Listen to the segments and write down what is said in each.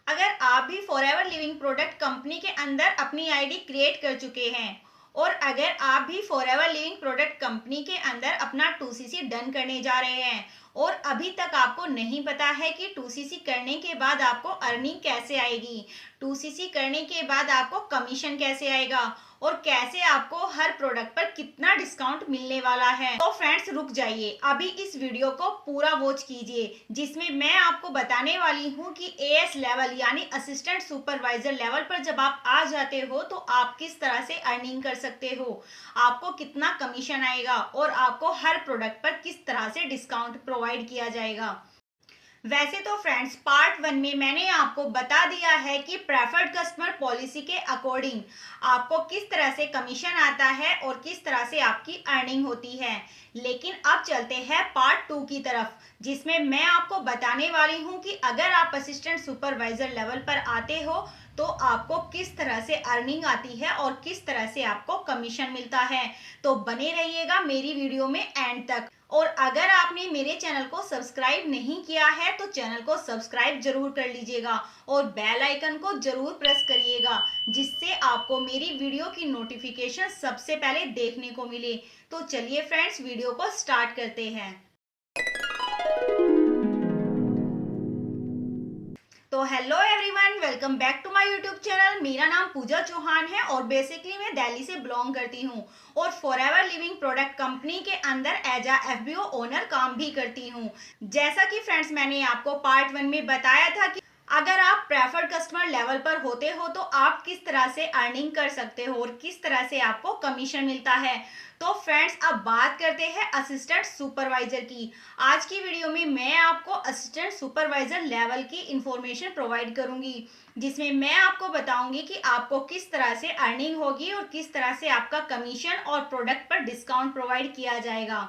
अगर आप भी फॉरएवर लिविंग प्रोडक्ट कंपनी के अंदर अपनी आईडी क्रिएट कर चुके हैं और अगर आप भी फॉरएवर लिविंग प्रोडक्ट कंपनी के अंदर अपना 2cc डन करने जा रहे हैं और अभी तक आपको नहीं पता है कि 2cc करने के बाद आपको अर्निंग कैसे आएगी, 2cc करने के बाद आपको कमीशन कैसे आएगा और कैसे आपको हर प्रोडक्ट पर कितना डिस्काउंट मिलने वाला है, तो फ्रेंड्स रुक जाइए, अभी इस वीडियो को पूरा वॉच कीजिए जिसमें मैं आपको बताने वाली हूँ कि एएस लेवल यानी असिस्टेंट सुपरवाइजर लेवल पर जब आप आ जाते हो तो आप किस तरह से अर्निंग कर सकते हो, आपको कितना कमीशन आएगा और आपको हर प्रोडक्ट पर किस तरह से डिस्काउंट प्रोवाइड किया जाएगा। वैसे तो फ्रेंड्स पार्ट 1 में मैंने आपको बता दिया है कि प्रेफर्ड कस्टमर पॉलिसी के अकॉर्डिंग आपको किस तरह से कमीशन आता है और किस तरह से आपकी अर्निंग होती है। लेकिन अब चलते हैं पार्ट 2 की तरफ जिसमें मैं आपको बताने वाली हूं कि अगर आप असिस्टेंट सुपरवाइजर लेवल पर आते हो तो आपको किस तरह से अर्निंग आती है और किस तरह से आपको कमीशन मिलता है। तो बने रहिएगा मेरी वीडियो में एंड तक। और अगर आपने मेरे चैनल को सब्सक्राइब नहीं किया है तो चैनल को सब्सक्राइब जरूर कर लीजिएगा और बेल आइकन को जरूर प्रेस करिएगा जिससे आपको मेरी वीडियो की नोटिफिकेशन सबसे पहले देखने को मिले। तो चलिए फ्रेंड्स वीडियो को स्टार्ट करते हैं। तो hello everyone, welcome back to my YouTube channel. मेरा नाम पूजा चौहान है और बेसिकली मैं दिल्ली से बिलोंग करती हूँ और फॉरएवर लिविंग प्रोडक्ट कंपनी के अंदर एज अ एफबीओ ओनर काम भी करती हूँ। जैसा कि फ्रेंड्स मैंने आपको पार्ट 1 में बताया था कि अगर आप प्रेफर्ड कस्टमर लेवल पर होते हो तो आप किस तरह से अर्निंग कर सकते हो और किस तरह से आपको कमीशन मिलता है। तो फ्रेंड्स अब बात करते हैं असिस्टेंट सुपरवाइजर की। आज की वीडियो में मैं आपको असिस्टेंट सुपरवाइजर लेवल की इंफॉर्मेशन प्रोवाइड करूंगी जिसमें मैं आपको बताऊंगी कि आपको किस तरह से अर्निंग होगी और किस तरह से आपका कमीशन और प्रोडक्ट पर डिस्काउंट प्रोवाइड किया जाएगा।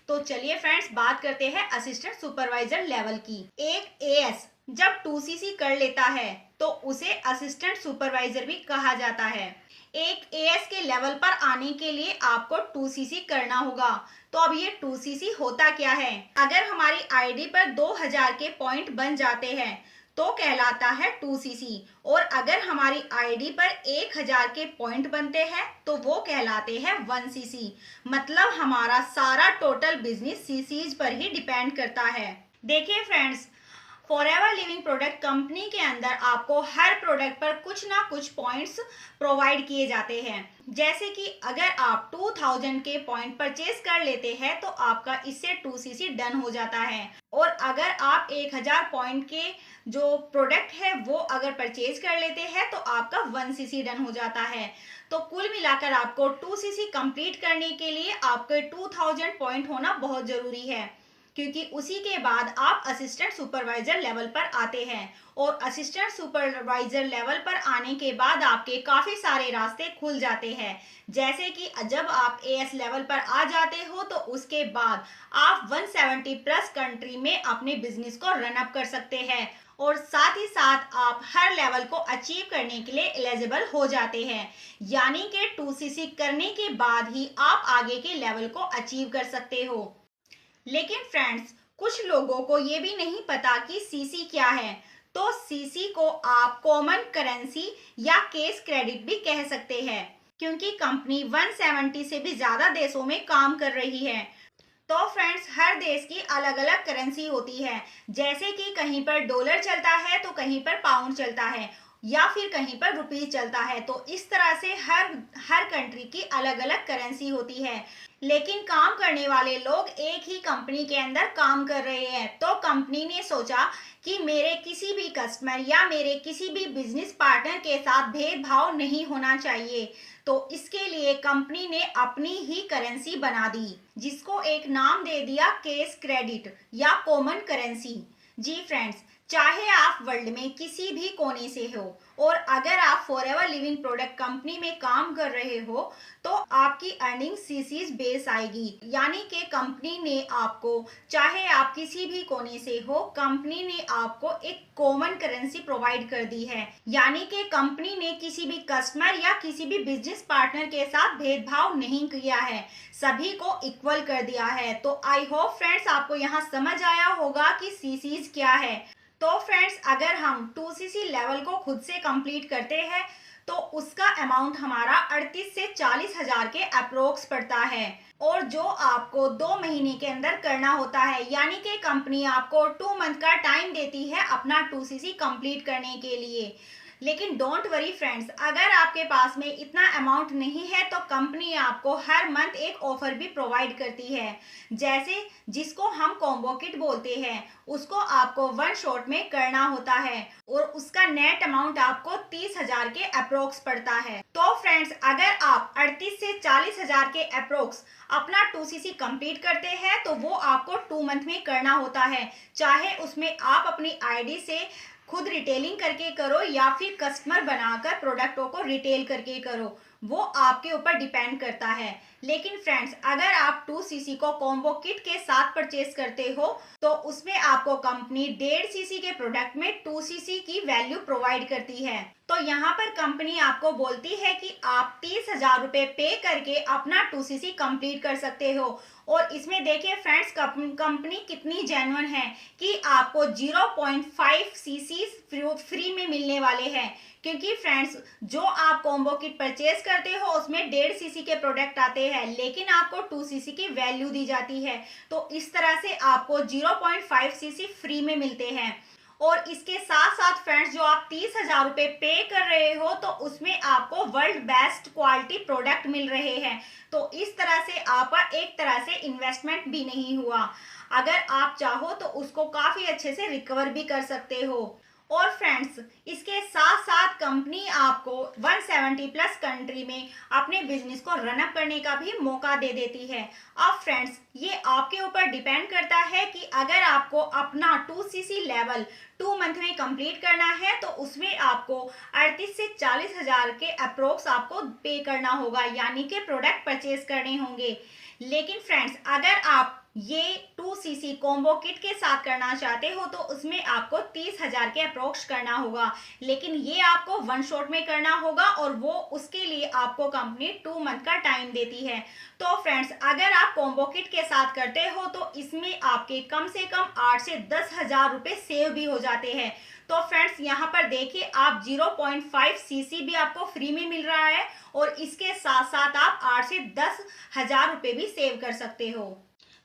तो चलिए फ्रेंड्स बात करते हैं असिस्टेंट सुपरवाइजर लेवल की। एक एएस जब 2cc कर लेता है तो उसे असिस्टेंट सुपरवाइजर भी कहा जाता है। एक एएस के लेवल पर आने के लिए आपको 2cc करना होगा। तो अब ये 2cc होता क्या है? अगर हमारी आईडी पर 2000 के पॉइंट बन जाते हैं तो कहलाता है 2cc और अगर हमारी आईडी पर 1000 के पॉइंट बनते हैं तो वो कहलाते हैं 1cc। मतलब हमारा सारा टोटल बिजनेस सीसीज पर ही डिपेंड करता है। देखिए friends, forever living product company के अंदर आपको हर प्रोडक्ट पर कुछ ना कुछ पॉइंट्स प्रोवाइड किए जाते हैं। जैसे कि अगर आप 2000 के पॉइंट परचेज कर लेते हैं तो आपका इससे 2cc डन हो जाता है और अगर आप 1000 पॉइंट के जो प्रोडक्ट है वो अगर परचेज कर लेते हैं तो आपका 1cc डन हो जाता है। तो कुल मिलाकर आपको 2cc कंप्लीट करने के लिए आपके 2000 पॉइंट होना बहुत जरूरी है क्योंकि उसी के बाद आप असिस्टेंट सुपरवाइजर लेवल पर आते हैं और असिस्टेंट सुपरवाइजर लेवल पर आने के बाद आपके काफ़ी सारे रास्ते खुल जाते हैं। जैसे कि जब आप एएस लेवल पर आ जाते हो तो उसके बाद आप 170 प्लस कंट्री में अपने बिजनेस को रन अप कर सकते हैं और साथ ही साथ आप हर लेवल को अचीव करने के लिए एलिजिबल हो जाते हैं। यानी कि 2cc करने के बाद ही आप आगे के लेवल को अचीव कर सकते हो। लेकिन फ्रेंड्स कुछ लोगों को ये भी नहीं पता कि सीसी क्या है। तो सीसी को आप कॉमन करेंसी या केस क्रेडिट भी कह सकते हैं क्योंकि कंपनी 170 से भी ज्यादा देशों में काम कर रही है। तो फ्रेंड्स हर देश की अलग अलग करेंसी होती है। जैसे कि कहीं पर डॉलर चलता है तो कहीं पर पाउंड चलता है या फिर कहीं पर रुपीज चलता है। तो इस तरह से हर कंट्री की अलग अलग करेंसी होती है। लेकिन काम करने वाले लोग एक ही कंपनी के अंदर काम कर रहे हैं। तो कंपनी ने सोचा कि मेरे किसी भी कस्टमर या मेरे किसी भी बिजनेस पार्टनर के साथ भेदभाव नहीं होना चाहिए। तो इसके लिए कंपनी ने अपनी ही करेंसी बना दी जिसको एक नाम दे दिया केस क्रेडिट या कॉमन करेंसी। जी फ्रेंड्स, चाहे आप वर्ल्ड में किसी भी कोने से हो और अगर आप फॉरएवर लिविंग प्रोडक्ट कंपनी में काम कर रहे हो तो आपकी अर्निंग सीसीज बेस आएगी। यानी कि कंपनी ने आपको, चाहे आप किसी भी कोने से हो, कंपनी ने आपको एक कॉमन करेंसी प्रोवाइड कर दी है। यानी कि कंपनी ने किसी भी कस्टमर या किसी भी बिजनेस पार्टनर के साथ भेदभाव नहीं किया है, सभी को इक्वल कर दिया है। तो आई होप फ्रेंड्स आपको यहाँ समझ आया होगा कि सीसीज क्या है। तो फ्रेंड्स, अगर हम 2cc लेवल को खुद से कंप्लीट करते हैं तो उसका अमाउंट हमारा 38 से 40 हजार के अप्रोक्स पड़ता है, और जो आपको 2 महीने के अंदर करना होता है, यानी कि कंपनी आपको 2 मंथ का टाइम देती है अपना 2cc कंप्लीट करने के लिए। लेकिन डोंट वरी फ्रेंड्स, अगर आपके पास में इतना अमाउंट नहीं है तो कंपनी आपको हर मंथ एक ऑफर भी प्रोवाइड करती है, जैसे जिसको हम कॉम्बो किट बोलते हैं। उसको आपको वन शॉट में करना होता है और उसका नेट अमाउंट आपको 30 हजार के अप्रोक्स पड़ता है। तो फ्रेंड्स, अगर आप 38 से 40 हजार के अप्रोक्स अपना 2cc कंप्लीट करते हैं तो वो आपको 2 मंथ में करना होता है, चाहे उसमें आप अपनी आईडी से खुद रिटेलिंग करके करो या फिर कस्टमर बनाकर प्रोडक्टों को रिटेल करके करो, वो आपके ऊपर डिपेंड करता है। लेकिन फ्रेंड्स, अगर आप 2cc को कॉम्बो किट के साथ परचेज करते हो तो उसमें आपको कंपनी 1.5cc के प्रोडक्ट में 2cc की वैल्यू प्रोवाइड करती है। तो यहाँ पर कंपनी आपको बोलती है कि आप 30 हजार रुपये पे करके अपना 2cc कंप्लीट कर सकते हो। और इसमें देखिए फ्रेंड्स, कंपनी कितनी जेन्युइन है कि आपको 0.5 cc फ्री में मिलने वाले हैं, क्योंकि फ्रेंड्स जो आप कॉम्बो किट परचेज करते हो उसमें 1.5cc के प्रोडक्ट आते हैं, लेकिन आपको 2cc की वैल्यू दी जाती है। तो इस तरह से आपको 0.5 cc फ्री में मिलते हैं। और इसके साथ साथ फ्रेंड्स, जो आप 30 हजार रुपये पे कर रहे हो तो उसमें आपको वर्ल्ड बेस्ट क्वालिटी प्रोडक्ट मिल रहे हैं। तो इस तरह से आपका एक तरह से इन्वेस्टमेंट भी नहीं हुआ। अगर आप चाहो तो उसको काफ़ी अच्छे से रिकवर भी कर सकते हो। और फ्रेंड्स, इसके साथ साथ कंपनी आपको 170 प्लस कंट्री में अपने बिजनेस को रनअप करने का भी मौका दे देती है। अब फ्रेंड्स, ये आपके ऊपर डिपेंड करता है कि अगर आपको अपना 2cc लेवल 2 मंथ में कंप्लीट करना है तो उसमें आपको 38 से 40 हजार के अप्रोक्स आपको पे करना होगा, यानी कि प्रोडक्ट परचेज करने होंगे। लेकिन फ्रेंड्स, अगर आप ये 2cc कॉम्बो किट के साथ करना चाहते हो तो उसमें आपको 30 हजार के अप्रोक्स करना होगा, लेकिन ये आपको वन शॉट में करना होगा और वो उसके लिए आपको कंपनी 2 मंथ का टाइम देती है। तो फ्रेंड्स, अगर आप कॉम्बो किट के साथ करते हो तो इसमें आपके कम से कम 8 से 10 हजार रुपये सेव भी हो जाते हैं। तो फ्रेंड्स, यहाँ पर देखिए, आप 0.5 cc भी आपको फ्री में मिल रहा है और इसके साथ साथ आप 8 से 10 हजार रुपये भी सेव कर सकते हो।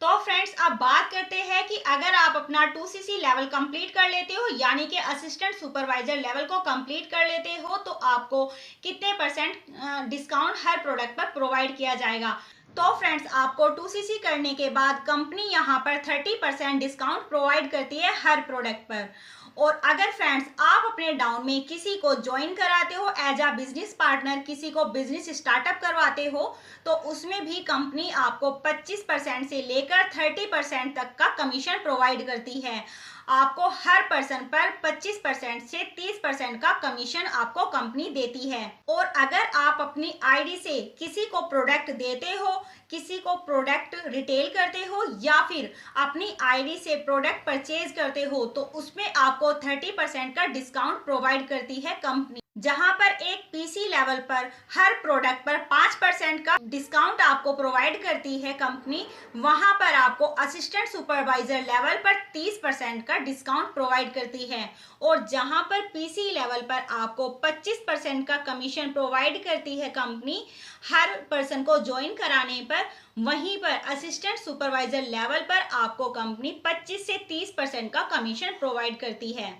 तो फ्रेंड्स, अब बात करते हैं कि अगर आप अपना 2cc लेवल कंप्लीट कर लेते हो, यानी कि असिस्टेंट सुपरवाइजर लेवल को कंप्लीट कर लेते हो, तो आपको कितने % डिस्काउंट हर प्रोडक्ट पर प्रोवाइड किया जाएगा। तो फ्रेंड्स, आपको 2cc करने के बाद कंपनी यहाँ पर 30% डिस्काउंट प्रोवाइड करती है हर प्रोडक्ट पर। और अगर फ्रेंड्स आप अपने डाउन में किसी को ज्वाइन कराते हो एज अ बिजनेस पार्टनर, किसी को बिजनेस स्टार्टअप करवाते हो, तो उसमें भी कंपनी आपको 25% से लेकर 30% तक का कमीशन प्रोवाइड करती है। आपको हर पर्सन पर 25% से 30% का कमीशन आपको कंपनी देती है। और अगर आप अपनी आईडी से किसी को प्रोडक्ट देते हो, किसी को प्रोडक्ट रिटेल करते हो या फिर अपनी आईडी से प्रोडक्ट परचेज करते हो, तो उसमें आपको 30% का डिस्काउंट प्रोवाइड करती है कंपनी। जहां पर एक पीसी लेवल पर हर प्रोडक्ट पर 5% का डिस्काउंट आपको प्रोवाइड करती है कंपनी, वहां पर आपको असिस्टेंट सुपरवाइजर लेवल पर 30% का डिस्काउंट प्रोवाइड करती है। और जहां पर पीसी लेवल पर आपको 25% का कमीशन प्रोवाइड करती है कंपनी हर पर्सन को ज्वाइन कराने पर, वहीं पर असिस्टेंट सुपरवाइजर लेवल पर आपको कंपनी 25 से 30% का कमीशन प्रोवाइड करती है।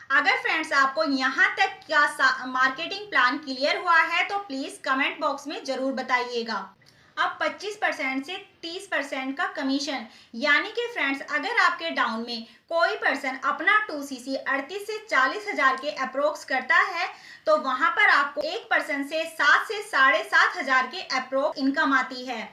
अगर फ्रेंड्स आपको यहाँ तक का मार्केटिंग प्लान क्लियर हुआ है तो प्लीज़ कमेंट बॉक्स में ज़रूर बताइएगा। अब 25% से 30% का कमीशन, यानी कि फ्रेंड्स अगर आपके डाउन में कोई पर्सन अपना 2cc 38 से 40 हजार के अप्रोक्स करता है तो वहाँ पर आपको एक पर्सन से 7 से 7.5 हजार के अप्रोक्स इनकम आती है।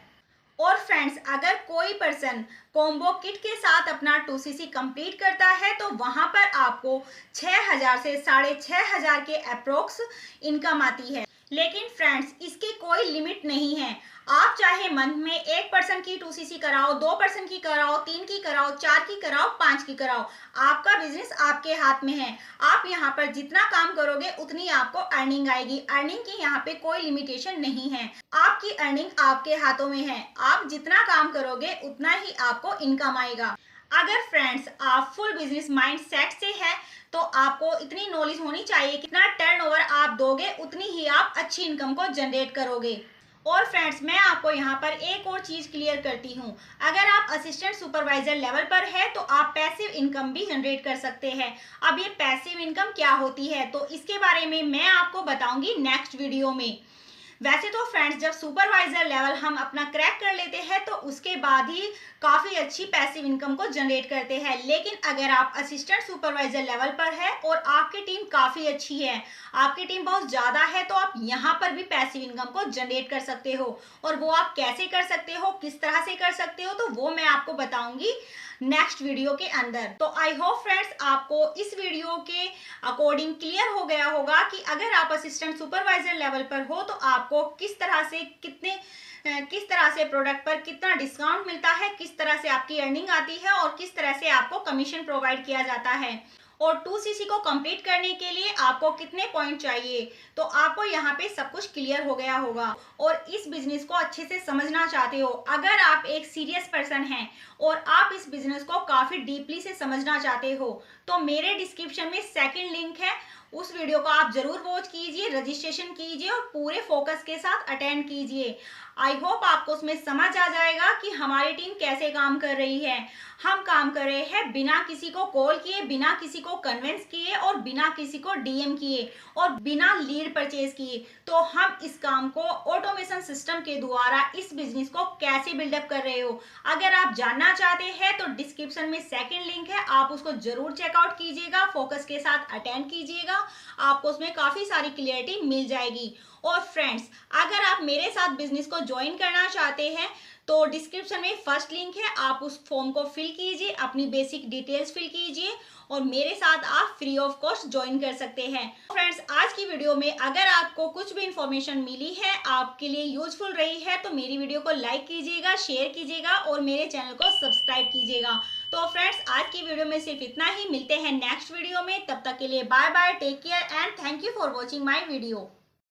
और फ्रेंड्स अगर कोई पर्सन कॉम्बो किट के साथ अपना 2cc कंप्लीट करता है तो वहां पर आपको 6000 से 6500 के अप्रोक्स इनकम आती है। लेकिन फ्रेंड्स इसकी कोई लिमिट नहीं है, आप चाहे मंथ में एक पर्सन की 2cc कराओ, 2 पर्सन की कराओ, 3 की कराओ, 4 की कराओ, 5 की कराओ, आपका बिजनेस आपके हाथ में है। आप यहाँ पर जितना काम करोगे उतनी आपको अर्निंग आएगी। अर्निंग की यहाँ पे कोई लिमिटेशन नहीं है, आपकी अर्निंग आपके हाथों में है। आप जितना काम करोगे उतना ही आपको इनकम आएगा। अगर फ्रेंड्स आप फुल बिजनेस माइंडसेट से है तो आपको इतनी नॉलेज होनी चाहिए कि कितना टर्नओवर आप दोगे उतनी ही आप अच्छी इनकम को जनरेट करोगे। और फ्रेंड्स मैं आपको यहाँ पर एक और चीज क्लियर करती हूँ, अगर आप असिस्टेंट सुपरवाइजर लेवल पर है तो आप पैसिव इनकम भी जनरेट कर सकते हैं। अब ये पैसिव इनकम क्या होती है तो इसके बारे में मैं आपको बताऊंगी नेक्स्ट वीडियो में। वैसे तो फ्रेंड्स जब सुपरवाइजर लेवल हम अपना क्रैक कर लेते हैं तो उसके बाद ही काफ़ी अच्छी पैसिव इनकम को जनरेट करते हैं, लेकिन अगर आप असिस्टेंट सुपरवाइजर लेवल पर है और आपकी टीम काफ़ी अच्छी है, आपकी टीम बहुत ज़्यादा है, तो आप यहाँ पर भी पैसिव इनकम को जनरेट कर सकते हो। और वो आप कैसे कर सकते हो, किस तरह से कर सकते हो, तो वो मैं आपको बताऊंगी नेक्स्ट वीडियो के अंदर। तो आई होप फ्रेंड्स आपको इस वीडियो के अकॉर्डिंग क्लियर हो गया होगा कि अगर आप असिस्टेंट सुपरवाइजर लेवल पर हो तो आपको किस तरह से प्रोडक्ट पर कितना डिस्काउंट मिलता है, किस तरह से आपकी अर्निंग आती है और किस तरह से आपको कमीशन प्रोवाइड किया जाता है, और 2CC को कंप्लीट करने के लिए आपको कितने पॉइंट चाहिए। तो आपको यहाँ पे सब कुछ क्लियर हो गया होगा और इस बिजनेस को अच्छे से समझना चाहते हो, अगर आप एक सीरियस पर्सन हैं और आप इस बिजनेस को काफ़ी डीपली से समझना चाहते हो तो मेरे डिस्क्रिप्शन में सेकंड लिंक है, उस वीडियो को आप जरूर वॉच कीजिए, रजिस्ट्रेशन कीजिए और पूरे फोकस के साथ अटेंड कीजिए। आई होप आपको उसमें समझ आ जाएगा कि हमारी टीम कैसे काम कर रही है। हम काम कर रहे हैं बिना किसी को कॉल किए, बिना किसी को कन्विंस किए और बिना किसी को डीएम किए और बिना लीड परचेज किए। तो हम इस काम को ऑटोमेशन सिस्टम के द्वारा इस बिजनेस को कैसे बिल्डअप कर रहे हो, अगर आप जानना चाहते हैं तो डिस्क्रिप्शन में सेकंड लिंक है, आप उसको जरूर चेकआउट कीजिएगा, फोकस के साथ अटेंड कीजिएगा, आपको उसमें काफ़ी सारी क्लियरिटी मिल जाएगी। और फ्रेंड्स अगर आप मेरे साथ बिजनेस को ज्वाइन करना चाहते हैं तो डिस्क्रिप्शन में फर्स्ट लिंक है, आप उस फॉर्म को फिल कीजिए, अपनी बेसिक डिटेल्स फिल कीजिए और मेरे साथ आप फ्री ऑफ कॉस्ट ज्वाइन कर सकते हैं। फ्रेंड्स आज की वीडियो में अगर आपको कुछ भी इंफॉर्मेशन मिली है, आपके लिए यूजफुल रही है, तो मेरी वीडियो को लाइक कीजिएगा, शेयर कीजिएगा और मेरे चैनल को सब्सक्राइब कीजिएगा। तो फ्रेंड्स आज की वीडियो में सिर्फ इतना ही, मिलते हैं नेक्स्ट वीडियो में, तब तक के लिए bye bye, take care and thank you for watching my video.